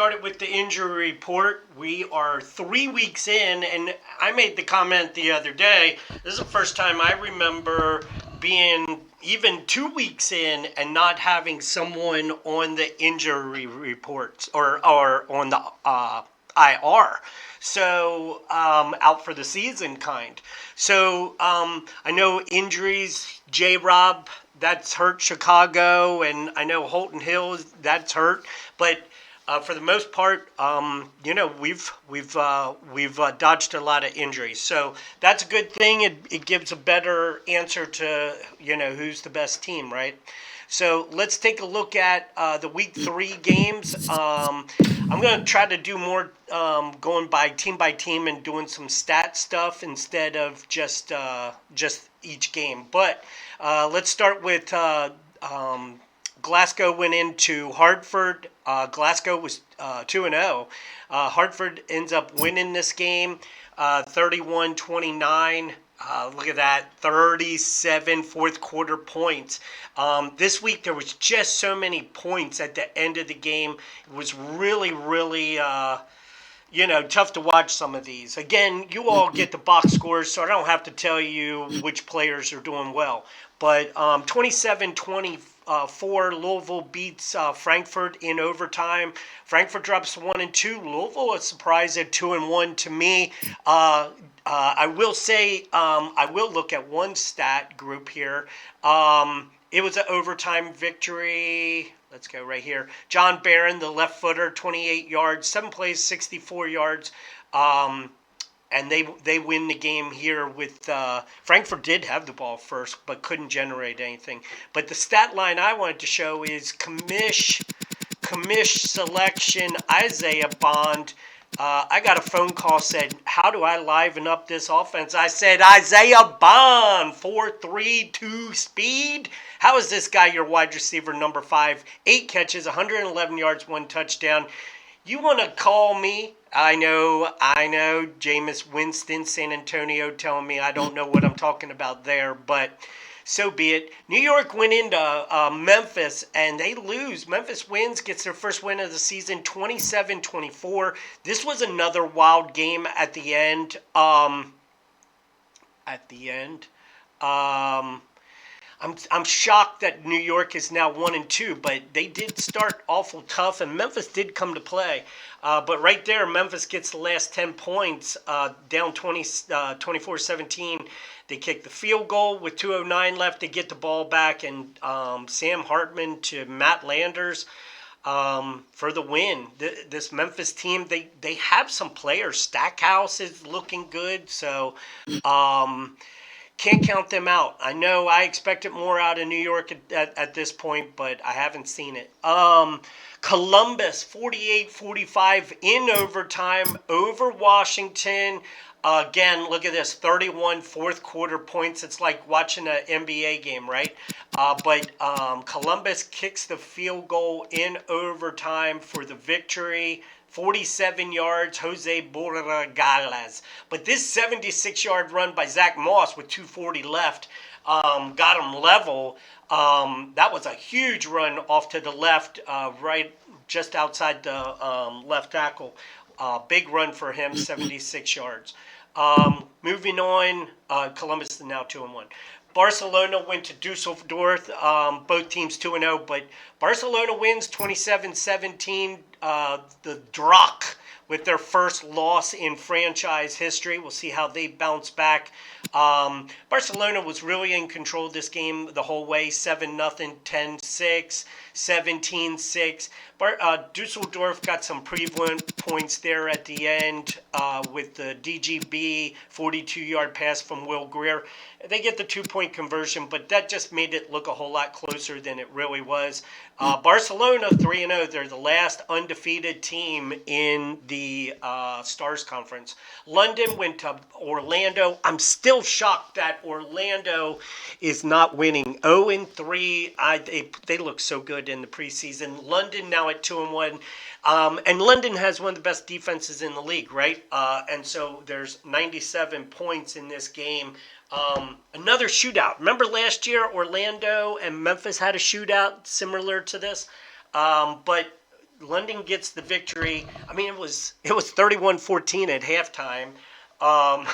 started with the injury report. We are 3 weeks in, and I made the comment the other day. This is the first time I remember being even 2 weeks in and not having someone on the injury reports or on the IR. So, out for the season kind. So, I know injuries, J-Rob, that's hurt Chicago, and I know Holton Hill, that's hurt. But for the most part, we've dodged a lot of injuries, so that's a good thing. It gives a better answer to who's the best team, right? So let's take a look at the week 3 games. I'm going to try to do more going by team and doing some stat stuff instead of just each game. But let's start with Glasgow went into Hartford. Glasgow was 2-0. Hartford ends up winning this game 31-29. Look at that, 37 fourth quarter points. This week there was just so many points at the end of the game. It was really, really tough to watch some of these. Again, you all get the box scores, so I don't have to tell you which players are doing well. But 27-24, Louisville beats Frankfurt in overtime. Frankfurt drops 1-2. Louisville is surprised at 2-1 to me. I will say, I will look at one stat group here. It was an overtime victory. Let's go right here. John Barron, the left footer, 28 yards, 7 plays, 64 yards. And they win the game here with Frankfurt did have the ball first, but couldn't generate anything. But the stat line I wanted to show is commish selection Isaiah Bond. I got a phone call said, how do I liven up this offense? I said, Isaiah Bond, 4.32 speed. How is this guy your wide receiver number 5? 8 catches, 111 yards, 1 touchdown. You want to call me? I know, Jameis Winston, San Antonio, telling me I don't know what I'm talking about there, but so be it. New York went into Memphis, and they lose. Memphis wins, gets their first win of the season, 27-24. This was another wild game at the end. I'm shocked that New York is now 1-2, but they did start awful tough, and Memphis did come to play. But right there, Memphis gets the last 10 points, down 24-17. They kick the field goal with 2:09 left. They get the ball back, and Sam Hartman to Matt Landers for the win. This Memphis team, they have some players. Stackhouse is looking good, so can't count them out. I know I expected more out of New York at this point, but I haven't seen it. Columbus, 48-45 in overtime over Washington. Again, look at this, 31 fourth quarter points. It's like watching an NBA game, right? But Columbus kicks the field goal in overtime for the victory. 47 yards, Jose Borregales. But this 76-yard run by Zach Moss with 2:40 left got him level. That was a huge run off to the left, right just outside the left tackle. Big run for him, 76 yards. Moving on, Columbus is now 2-1. Barcelona went to Dusseldorf, both teams 2-0, but Barcelona wins 27-17. The Drac with their first loss in franchise history. We'll see how they bounce back. Barcelona was really in control of this game the whole way, 7-0, 10-6, 17-6. Dusseldorf got some prevalent points there at the end with the DGB 42-yard pass from Will Greer. They get the 2-point conversion, but that just made it look a whole lot closer than it really was. Barcelona 3-0. They're the last undefeated team in the Stars Conference. London went to Orlando. I'm still shocked that Orlando is not winning. 0-3. They look so good in the preseason. London now at 2-1. And London has one of the best defenses in the league, right? And so there's 97 points in this game. Another shootout. Remember last year, Orlando and Memphis had a shootout similar to this? But London gets the victory. I mean, it was 31-14 at halftime. Um,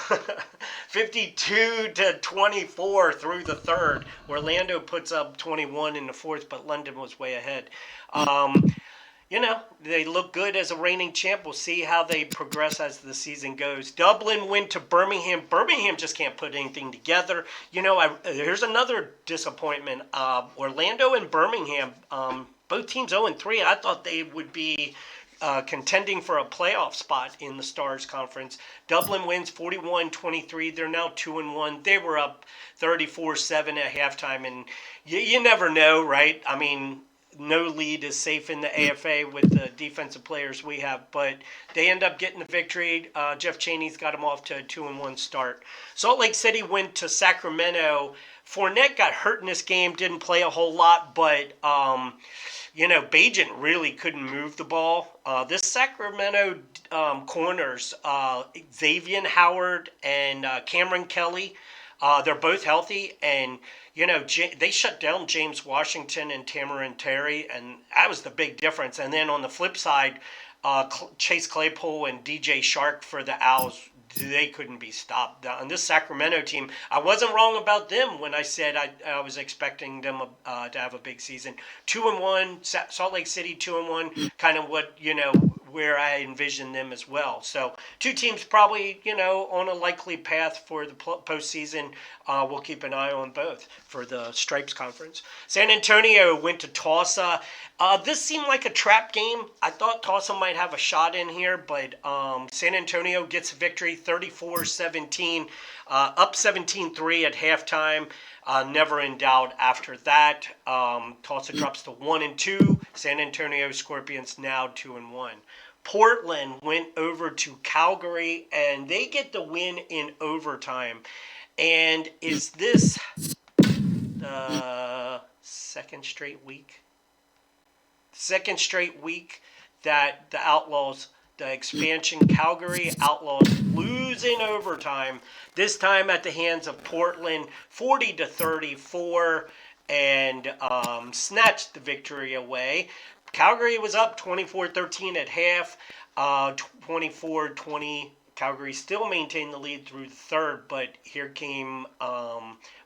52-24 through the third. Orlando puts up 21 in the fourth, but London was way ahead. Um, they look good as a reigning champ. We'll see how they progress as the season goes. Dublin went to Birmingham. Birmingham just can't put anything together. Here's another disappointment. Orlando and Birmingham, both teams 0-3. I thought they would be contending for a playoff spot in the Stars Conference. Dublin wins 41-23. They're now 2-1. They were up 34-7 at halftime, and you never know, right? I mean, no lead is safe in the AFA with the defensive players we have, but they end up getting the victory. Jeff Chaney's got them off to a 2-1 start. Salt Lake City went to Sacramento. Fournette got hurt in this game, didn't play a whole lot, but Bagent really couldn't move the ball. This Sacramento corners, Xavier Howard and Cameron Kelly, they're both healthy, and they shut down James Washington and Tamarin Terry, and that was the big difference. And then on the flip side, Chase Claypool and DJ Shark for the Owls, they couldn't be stopped. On this Sacramento team, I wasn't wrong about them when I said I was expecting them to have a big season. 2-1, Salt Lake City 2-1, kind of what where I envisioned them as well. So two teams probably on a likely path for the postseason. We'll keep an eye on both for the Stripes Conference. San Antonio went to Tulsa. This seemed like a trap game. I thought Tulsa might have a shot in here, but San Antonio gets a victory 34-17, up 17-3 at halftime. Never in doubt after that. Tulsa drops to 1-2. San Antonio Scorpions now 2-1. Portland went over to Calgary, and they get the win in overtime. And is this the second straight week? Second straight week that the Outlaws, the expansion Calgary Outlaws, lose in overtime. This time at the hands of Portland, 40-34, and snatched the victory away. Calgary was up 24-13 at half, 24-20. Calgary still maintained the lead through the third, but here came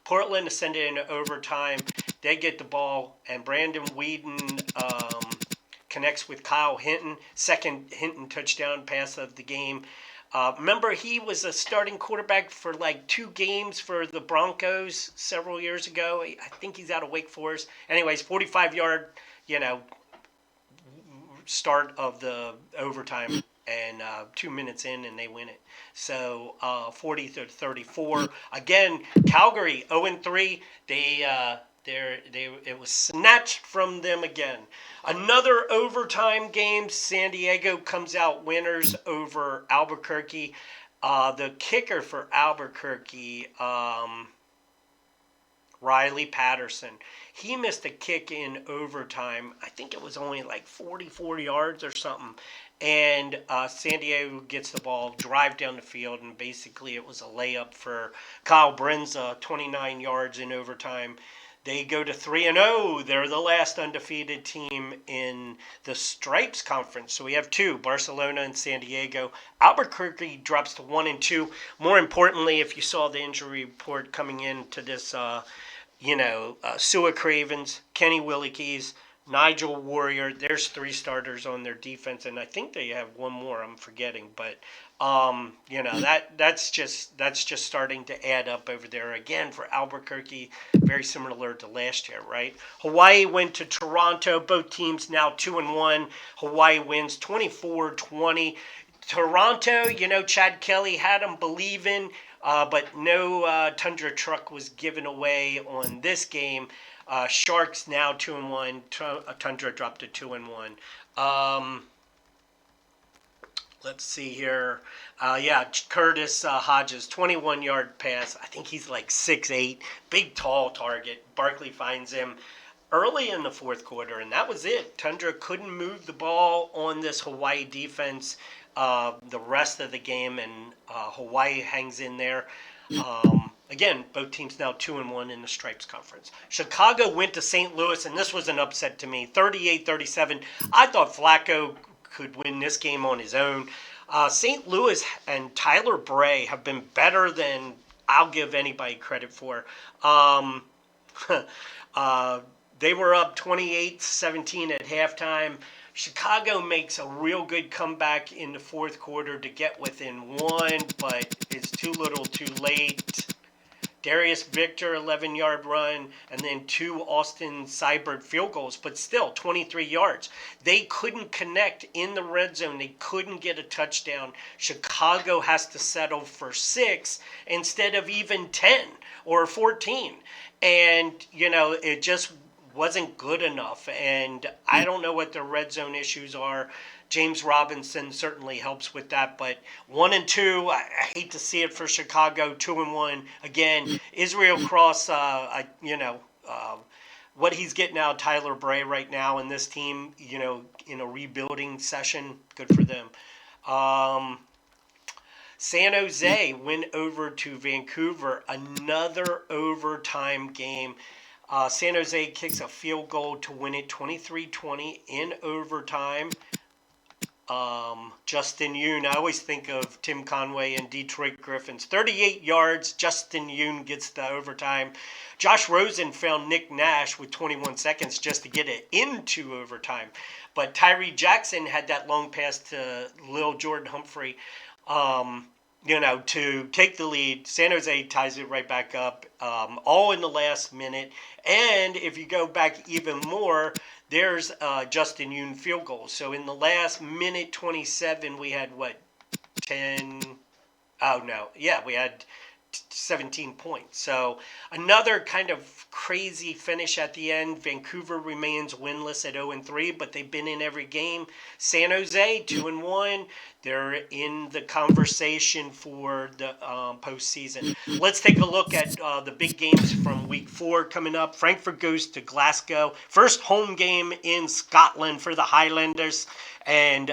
Portland ascended into overtime. They get the ball, and Brandon Whedon connects with Kyle Hinton. Second Hinton touchdown pass of the game. Remember, he was a starting quarterback for like 2 games for the Broncos several years ago. I think he's out of Wake Forest. Anyways, 45-yard, start of the overtime, and 2 minutes in, and they win it. So 40-34. Again, Calgary 0-3. It was snatched from them again. Another overtime game. San Diego comes out winners over Albuquerque. The kicker for Albuquerque, Riley Patterson, he missed a kick in overtime. I think it was only like 44 yards or something. And San Diego gets the ball, drive down the field, and basically it was a layup for Kyle Brenza, 29 yards in overtime. They go to 3-0. They're the last undefeated team in the Stripes Conference. So we have 2, Barcelona and San Diego. Albuquerque drops to 1-2. More importantly, if you saw the injury report coming into this, Sua Cravens, Kenny Willikes, Nigel Warrior. There's 3 starters on their defense, and I think they have one more I'm forgetting. But that's just starting to add up over there again for Albuquerque. Very similar to last year, right? Hawaii went to Toronto. Both teams now 2-1. Hawaii wins 24-20. Toronto, Chad Kelly had them believing, but no Tundra truck was given away on this game. Sharks now 2-1. Tundra dropped to 2-1. Let's see here. Curtis Hodges, 21-yard pass. I think he's like 6'8", big, tall target. Barkley finds him early in the fourth quarter, and that was it. Tundra couldn't move the ball on this Hawaii defense the rest of the game, and Hawaii hangs in there. Again, both teams now 2-1 in the Stripes Conference. Chicago went to St. Louis, and this was an upset to me, 38-37. I thought Flacco could win this game on his own. St. Louis and Tyler Bray have been better than I'll give anybody credit for. They were up 28-17 at halftime. Chicago makes a real good comeback in the fourth quarter to get within one, but it's too little too late. Darius Victor, 11-yard run, and then 2 Austin Seibert field goals, but still 23 yards. They couldn't connect in the red zone. They couldn't get a touchdown. Chicago has to settle for 6 instead of even 10 or 14. And, it just wasn't good enough. And I don't know what their red zone issues are. James Robinson certainly helps with that, but 1-2, I hate to see it for Chicago. 2-1 again. Israel Cross, what he's getting out of Tyler Bray right now in this team, in a rebuilding session, good for them. San Jose went over to Vancouver, another overtime game. San Jose kicks a field goal to win it 23-20 in overtime. Justin Yoon, I always think of Tim Conway and Detroit Griffins. 38 yards, Justin Yoon gets the overtime. Josh Rosen found Nick Nash with 21 seconds just to get it into overtime. But Tyree Jackson had that long pass to Lil Jordan Humphrey, to take the lead. San Jose ties it right back up, all in the last minute. And if you go back even more, there's Justin Yoon field goal. So in the last minute 27, we had, 10? Oh, no. Yeah, we had 17 points. So another kind of crazy finish at the end. Vancouver remains winless at 0-3, but they've been in every game. San Jose 2-1. They're in the conversation for the postseason. Let's take a look at the big games from week 4 coming up. Frankfurt goes to Glasgow. First home game in Scotland for the Highlanders. And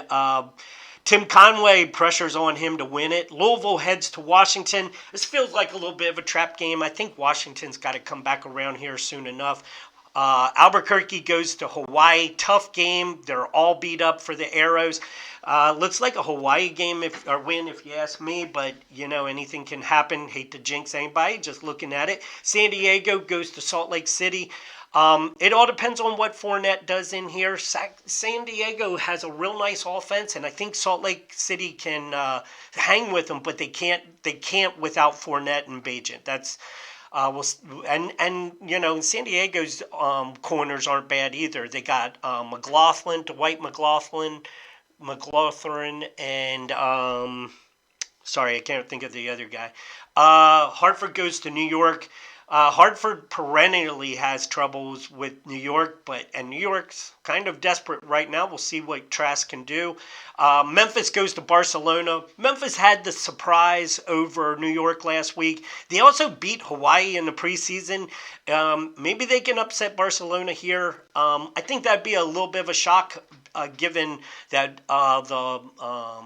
Tim Conway pressures on him to win it. Louisville heads to Washington. This feels like a little bit of a trap game. I think Washington's got to come back around here soon enough. Albuquerque goes to Hawaii. Tough game. They're all beat up for the Arrows. Looks like a Hawaii game or win if you ask me, but anything can happen. Hate to jinx anybody, just looking at it. San Diego goes to Salt Lake City. It all depends on what Fournette does in here. San Diego has a real nice offense, and I think Salt Lake City can hang with them, but they can't without Fournette and Bagent. That's San Diego's corners aren't bad either. They got McLaughlin, Dwight McLaughlin, and sorry, I can't think of the other guy. Hartford goes to New York. Hartford perennially has troubles with New York, and New York's kind of desperate right now. We'll see what Trask can do. Memphis goes to Barcelona. Memphis had the surprise over New York last week. They also beat Hawaii in the preseason. Maybe they can upset Barcelona here. I think that'd be a little bit of a shock, given that the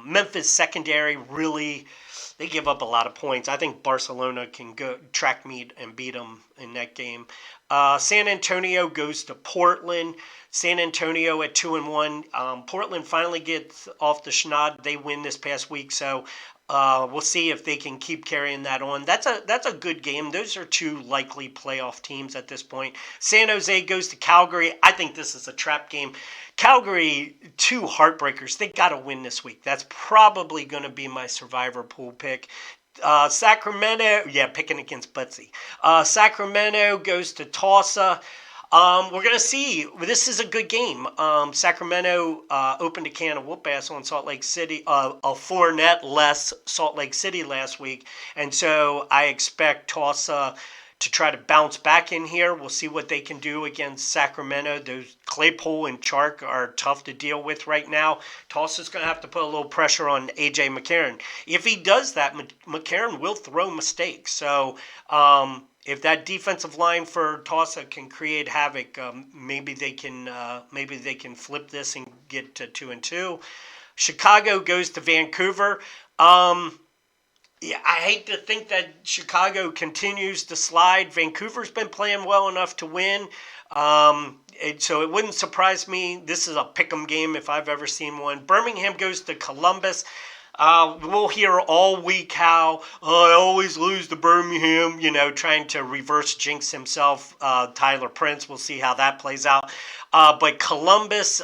Memphis secondary really... They give up a lot of points. I think Barcelona can go track meet and beat them in that game. San Antonio goes to Portland. San Antonio at 2-1. Portland finally gets off the schneid. They win this past week, so we'll see if they can keep carrying that on. That's a good game. Those are 2 likely playoff teams at this point. San Jose goes to Calgary. I think this is a trap game. Calgary, 2 heartbreakers. They got to win this week. That's probably going to be my survivor pool pick. Sacramento, picking against Butsy. Sacramento goes to Tulsa. We're going to see. This is a good game. Sacramento opened a can of whoop ass on Salt Lake City, a Fournette-less Salt Lake City last week. And so I expect Tulsa to try to bounce back in here. We'll see what they can do against Sacramento. Those Claypool and Chark are tough to deal with right now. Tulsa's going to have to put a little pressure on A.J. McCarron. If he does that, McCarron will throw mistakes. So if that defensive line for Tulsa can create havoc, maybe they can flip this and get to 2-2. Chicago goes to Vancouver. Yeah, I hate to think that Chicago continues to slide. Vancouver's been playing well enough to win. So it wouldn't surprise me. This is a pick'em game if I've ever seen one. Birmingham goes to Columbus. We'll hear all week how I always lose to Birmingham, trying to reverse jinx himself. Tyler Prince, we'll see how that plays out. But Columbus,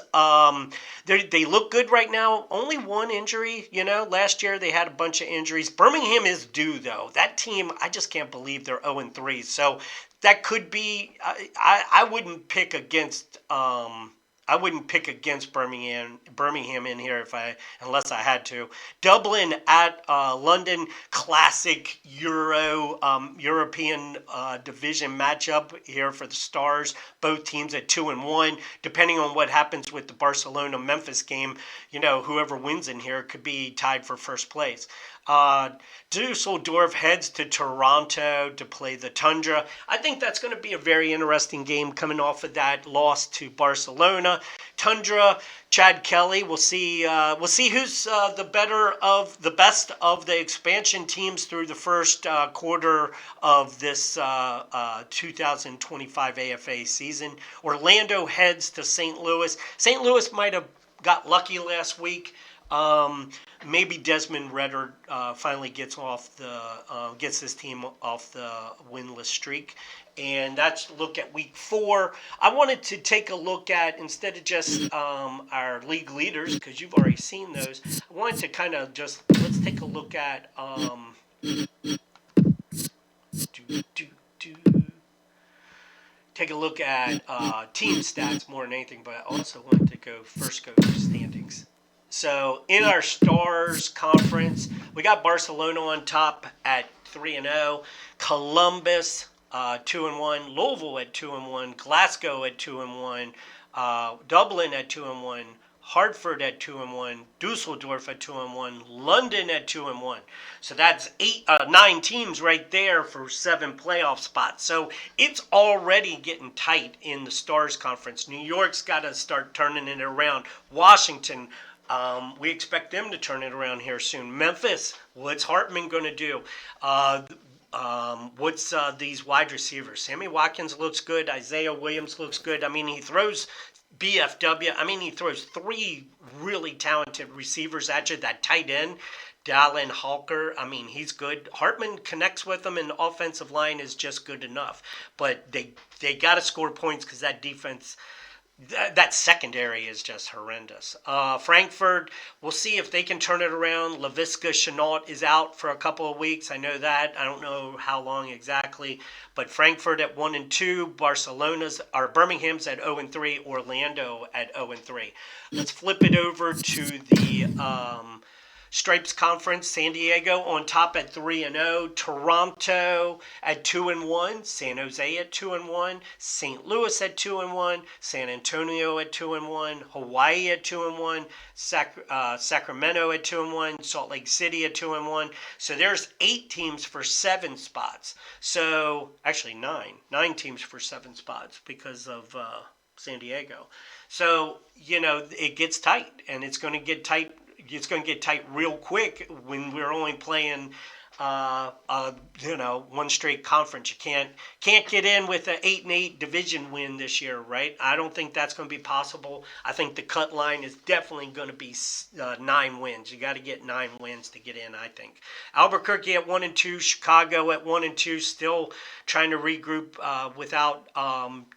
they look good right now. Only one injury, Last year they had a bunch of injuries. Birmingham is due, though. That team, I just can't believe they're 0-3. So that could be. I wouldn't pick against. I wouldn't pick against Birmingham in here unless I had to. Dublin at London, classic European division matchup here for the Stars. Both teams at 2-1. Depending on what happens with the Barcelona-Memphis game, whoever wins in here could be tied for first place. Dusseldorf heads to Toronto to play the Tundra. I think that's going to be a very interesting game coming off of that loss to Barcelona. Tundra, Chad Kelly. We'll see. Who's the best of the expansion teams through the first quarter of this 2025 AFA season. Orlando heads to St. Louis. St. Louis might have got lucky last week. Maybe Desmond Redder finally gets his team off the winless streak. And that's look at week 4. I wanted to take a look at, instead of just our league leaders, because you've already seen those, I wanted to kind of let's take a look at take a look at team stats more than anything, but I also wanted to go standings. So in our Stars conference, we got Barcelona on top at 3-0, Columbus 2-1, Louisville at 2-1, Glasgow at 2-1, Dublin at 2-1, Hartford at 2-1, Dusseldorf at 2-1, London at 2-1. So that's 9 teams right there for 7 playoff spots. So it's already getting tight in the Stars conference. New York's got to start turning it around. Washington. We expect them to turn it around here soon. Memphis, what's Hartman going to do? What's these wide receivers? Sammy Watkins looks good. Isaiah Williams looks good. I mean, he throws BFW. I mean, he throws 3 really talented receivers at you. That tight end, Dallin Hawker, I mean, he's good. Hartman connects with them, and the offensive line is just good enough. But they got to score points because that defense... That secondary is just horrendous. Frankfurt, we'll see if they can turn it around. Laviska Shenault is out for a couple of weeks. I know that. I don't know how long exactly. But Frankfurt at 1-2, Birmingham's at 0-3, Orlando at 0-3. Let's flip it over to the Stripes Conference. San Diego on top at 3-0, Toronto at 2-1, San Jose at 2-1, St. Louis at 2-1, San Antonio at 2-1, Hawaii at 2-1, Sacramento at 2-1, Salt Lake City at 2-1. So there's 8 teams for 7 spots. So actually 9 teams for 7 spots because of San Diego. So it gets tight, and it's going to get tight. It's going to get tight real quick when we're only playing, one straight conference. You can't get in with an 8-8 division win this year, right? I don't think that's going to be possible. I think the cut line is definitely going to be 9 wins. You got to get 9 wins to get in, I think. Albuquerque at 1-2, Chicago at 1-2, still trying to regroup without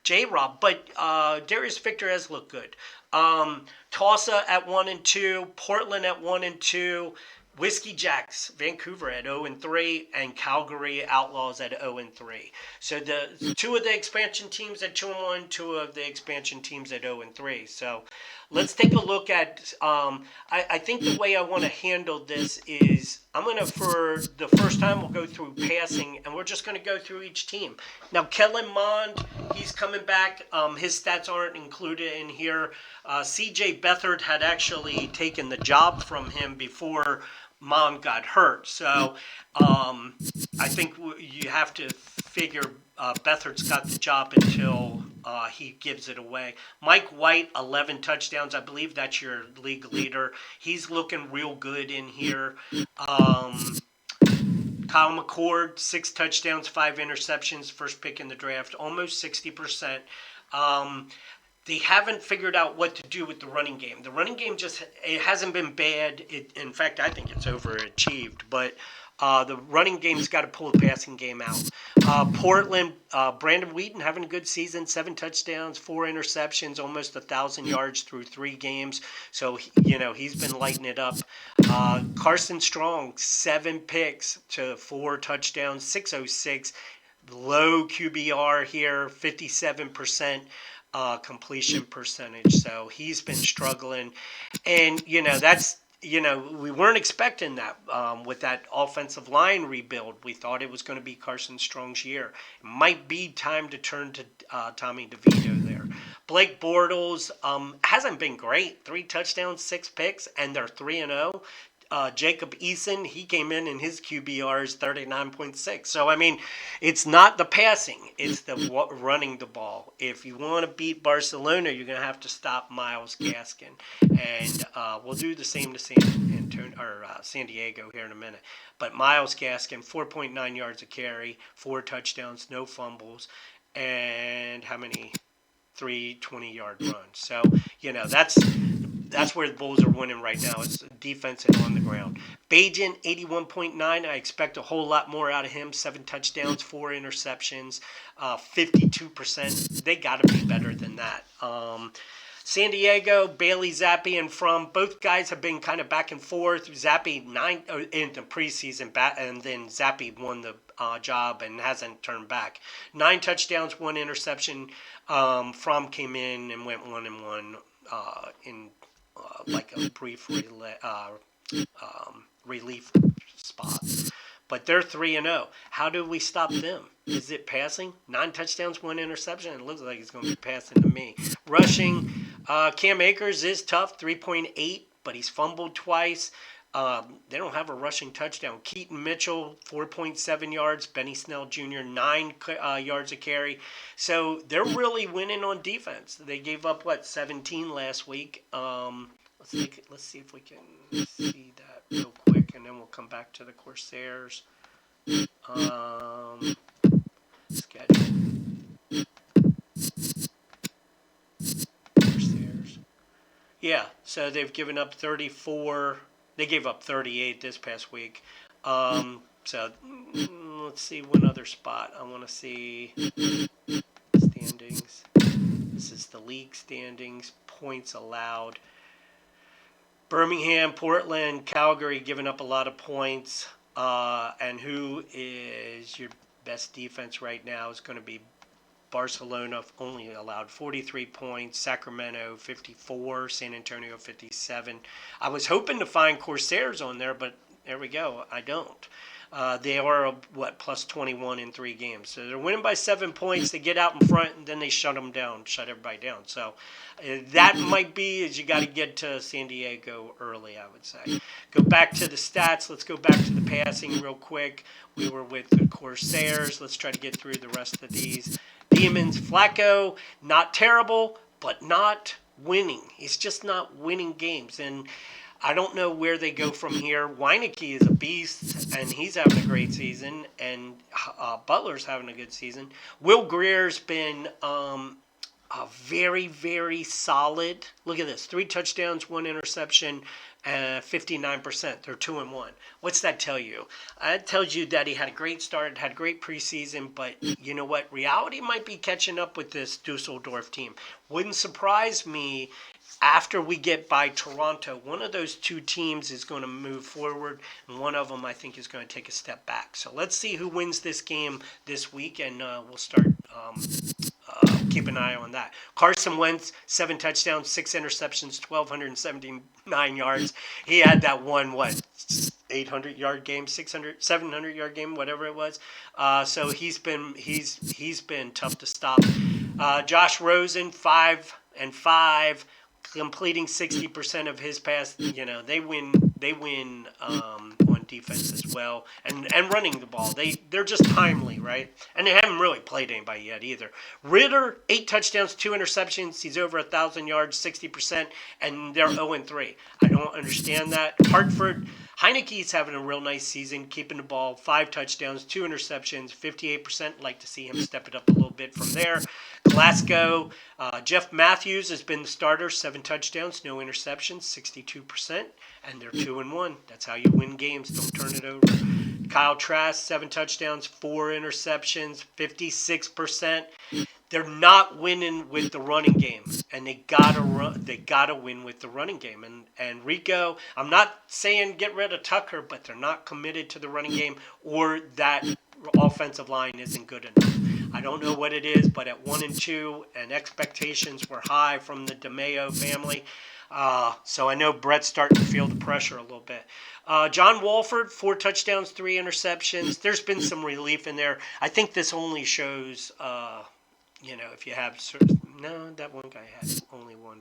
J-Rob, but Darius Victor has looked good. Tulsa at 1-2, Portland at 1-2, Whiskey Jacks, Vancouver at 0-3, and Calgary Outlaws at 0-3. So the 2 of the expansion teams at 2-1, 2 of the expansion teams at 0-3. So let's take a look at. I think the way I want to handle this is for the first time, we'll go through passing, and we're just going to go through each team. Now, Kellen Mond, he's coming back. His stats aren't included in here. C.J. Beathard had actually taken the job from him before Mond got hurt. So I think you have to figure Beathard's got the job until he gives it away. Mike White, 11 touchdowns. I believe that's your league leader. He's looking real good in here. Kyle McCord, 6 touchdowns, 5 interceptions, first pick in the draft, almost 60%. They haven't figured out what to do with the running game. The running game it hasn't been bad. In fact, I think it's overachieved. But the running game's got to pull the passing game out. Portland, Brandon Wheaton having a good season, 7 touchdowns, 4 interceptions, almost 1,000 yards through 3 games. So, he's been lighting it up. Carson Strong, 7 picks to 4 touchdowns, 606. Low QBR here, 57%. Completion percentage. So he's been struggling. And, we weren't expecting that with that offensive line rebuild. We thought it was going to be Carson Strong's year. It might be time to turn to Tommy DeVito there. Blake Bortles hasn't been great. 3 touchdowns, 6 picks, and they're 3-0. Jacob Eason, he came in and his QBR is 39.6. So, it's not the passing. It's the running the ball. If you want to beat Barcelona, you're going to have to stop Myles Gaskin. And we'll do the same to San Diego here in a minute. But Myles Gaskin, 4.9 yards a carry, 4 touchdowns, no fumbles. And how many? 3 20-yard runs. So, that's where the Bulls are winning right now. It's defense and on the ground. Bajan, 81.9. I expect a whole lot more out of him. 7 touchdowns, 4 interceptions, 52%. They got to be better than that. San Diego, Bailey Zappi and Fromm, both guys have been kind of back and forth. Zappi in the preseason, and then Zappi won the job and hasn't turned back. 9 touchdowns, 1 interception. Fromm came in and went 1-1 in like a brief relief spot. But they're 3-0. How do we stop them? Is it passing? 9 touchdowns, 1 interception. It looks like it's going to be passing to me. Rushing, Cam Akers is tough, 3.8, but he's fumbled twice. They don't have a rushing touchdown. Keaton Mitchell, 4.7 yards. Benny Snell Jr., 9 yards a carry. So they're really winning on defense. They gave up, 17 last week. Let's see if we can see that real quick, and then we'll come back to the Corsairs. Schedule. Corsairs. Yeah, so they've given up 34. They gave up 38 this past week. So let's see one other spot. I want to see standings. This is the league standings. Points allowed. Birmingham, Portland, Calgary giving up a lot of points. And who is your best defense right now is going to be Barcelona, only allowed 43 points. Sacramento, 54. San Antonio, 57. I was hoping to find Corsairs on there, but there we go. I don't. They are, plus 21 in 3 games. So they're winning by 7 points. They get out in front, and then they shut everybody down. So that might be as you got to get to San Diego early, I would say. Go back to the stats. Let's go back to the passing real quick. We were with the Corsairs. Let's try to get through the rest of these. Demons, Flacco, not terrible, but not winning. He's just not winning games. And I don't know where they go from here. Weineke is a beast, and he's having a great season, and Butler's having a good season. Will Greer's been very, very solid. Look at this. 3 touchdowns, 1 interception, 59%. They're 2-1. What's that tell you? It tells you that he had a great start, had a great preseason, but you know what? Reality might be catching up with this Dusseldorf team. Wouldn't surprise me after we get by Toronto. One of those 2 teams is going to move forward, and one of them I think is going to take a step back. So let's see who wins this game this week, and we'll start keep an eye on that. Carson Wentz, 7 touchdowns, 6 interceptions, 1,279 yards. He had that one, 800-yard game, 700-yard game, whatever it was. So he's been tough to stop. Josh Rosen, 5-5, completing 60% of his pass. They win on defense as well, and running the ball. They're just timely, right? And they haven't really played anybody yet either. Ritter, 8 touchdowns, 2 interceptions. He's over 1,000 yards, 60%, and they're 0-3. I don't understand that. Hartford, Heineke's having a real nice season, keeping the ball, 5 touchdowns, 2 interceptions, 58%. Like to see him step it up a little bit from there. Glasgow, Jeff Matthews has been the starter, 7 touchdowns, no interceptions, 62%, and they're 2-1. That's how you win games. Don't turn it over. Kyle Trask, 7 touchdowns, 4 interceptions, 56%. They're not winning with the running game, and they gotta run. They gotta win with the running game. And Rico, I'm not saying get rid of Tucker, but they're not committed to the running game, or that offensive line isn't good enough. I don't know what it is, but at 1-2, and expectations were high from the DeMayo family. So I know Brett's starting to feel the pressure a little bit. John Walford, 4 touchdowns, 3 interceptions. There's been some relief in there. I think this only shows, if you have certain... No, that one guy had only one.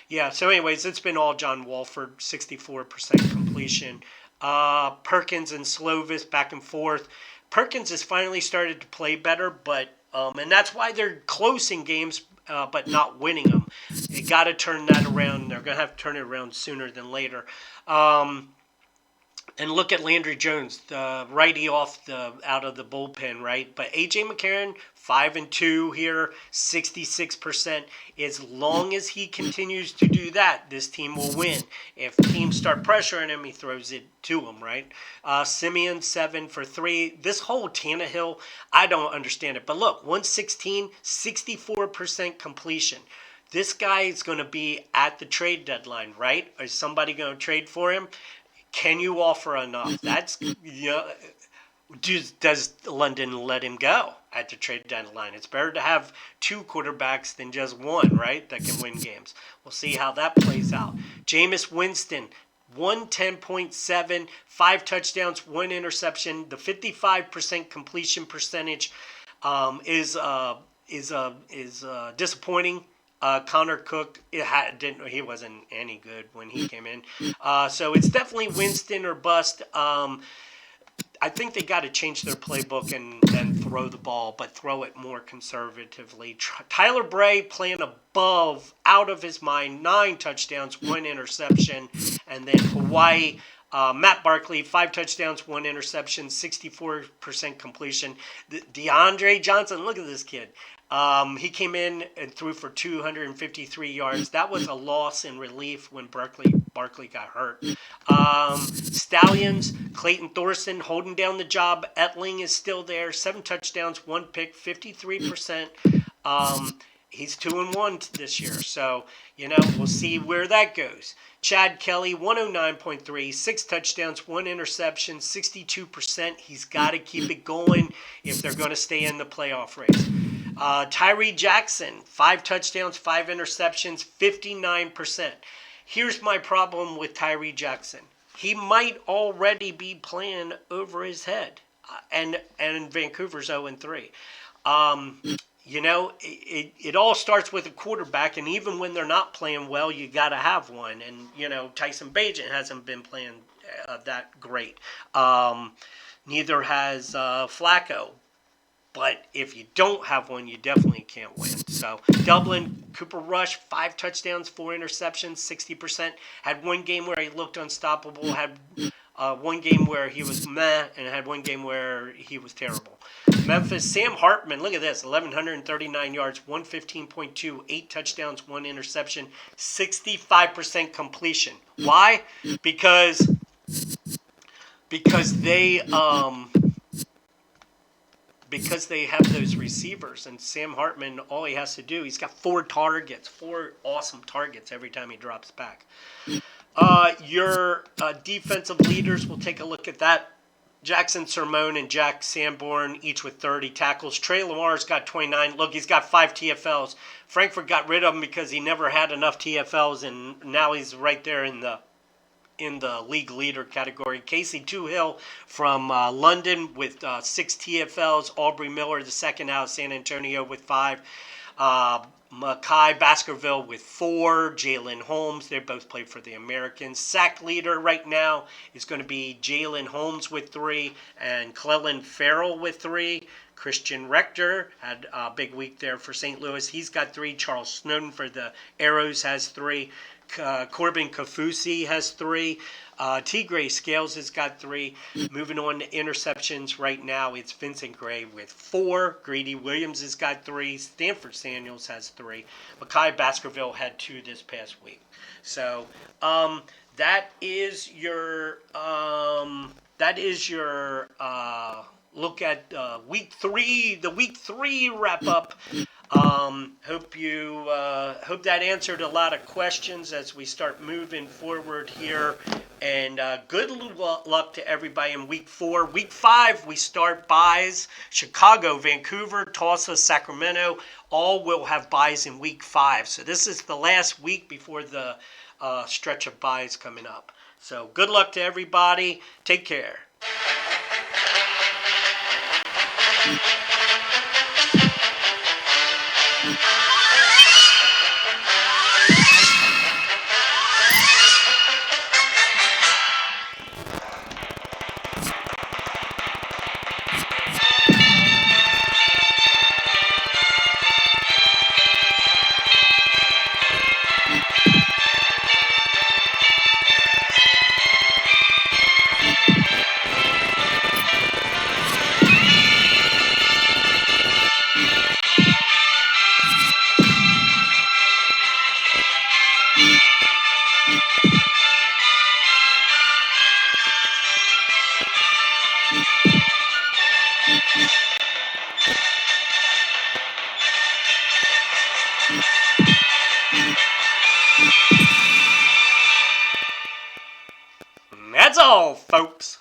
Yeah, so anyways, it's been all John Walford, 64% completion. Perkins and Slovis back and forth. Perkins has finally started to play better, but and that's why they're close in games, but not winning them. They got to turn that around. They're going to have to turn it around sooner than later. And look at Landry Jones, the righty out of the bullpen, right? But A.J. McCarron, 5-2 here, 66%. As long as he continues to do that, this team will win. If teams start pressuring him, he throws it to them, right? Simeon, 7 for 3. This whole Tannehill, I don't understand it. But look, 116, 64% completion. This guy is going to be at the trade deadline, right? Is somebody going to trade for him? Can you offer enough? That's does London let him go at the trade deadline? It's better to have 2 quarterbacks than just one, right? That can win games. We'll see how that plays out. Jameis Winston, 110.7, 5 touchdowns, 1 interception. The 55% completion percentage is disappointing. Connor Cook, he wasn't any good when he came in. So it's definitely Winston or bust. I think they got to change their playbook and throw the ball, but throw it more conservatively. Tyler Bray playing out of his mind, 9 touchdowns, 1 interception. And then Hawaii, Matt Barkley, 5 touchdowns, 1 interception, 64% completion. DeAndre Johnson, look at this kid. He came in and threw for 253 yards. That was a loss in relief when Barkley got hurt. Stallions, Clayton Thorson holding down the job. Etling is still there. 7 touchdowns, 1 pick, 53%. He's 2-1 this year. So, we'll see where that goes. Chad Kelly, 109.3, 6 touchdowns, 1 interception, 62%. He's got to keep it going if they're going to stay in the playoff race. Tyree Jackson, 5 touchdowns, 5 interceptions, 59%. Here's my problem with Tyree Jackson. He might already be playing over his head. And Vancouver's 0-3. It all starts with a quarterback, and even when they're not playing well, you got to have one. And, Tyson Bagent hasn't been playing that great. Neither has Flacco. But if you don't have one, you definitely can't win. So Dublin, Cooper Rush, 5 touchdowns, 4 interceptions, 60%. Had one game where he looked unstoppable. Had one game where he was meh, and had one game where he was terrible. Memphis, Sam Hartman, look at this, 1,139 yards, 115.2, 8 touchdowns, 1 interception, 65% completion. Why? Because they have those receivers, and Sam Hartman, all he has to do, he's got 4 awesome targets every time he drops back. Your defensive leaders, we'll take a look at that. Jackson Sermon and Jack Sanborn, each with 30 tackles. Trey Lamar's got 29. Look, he's got 5 TFLs. Frankfurt got rid of him because he never had enough TFLs, and now he's right there in the league leader category. Casey Toohill from London with 6 TFLs. Aubrey Miller, the second out of San Antonio, with 5. Mackay Baskerville with 4. Jalen Holmes, they both play for the Americans. Sack leader right now is going to be Jalen Holmes with 3 and Clellan Farrell with 3. Christian Rector had a big week there for St. Louis. He's got 3. Charles Snowden for the Arrows has 3. Corbin Kafusi has 3. T. Scales has got 3. Moving on to interceptions right now, it's Vincent Gray with 4. Grady Williams has got 3. Stanford Samuels has 3. Mackay Baskerville had 2 this past week. So that is your look at week 3, the week 3 wrap up. Hope that answered a lot of questions as we start moving forward here. And good luck to everybody in week 4. Week 5, we start buys. Chicago, Vancouver, Tulsa, Sacramento, all will have buys in week 5. So this is the last week before the stretch of buys coming up. So good luck to everybody. Take care. That's all, folks.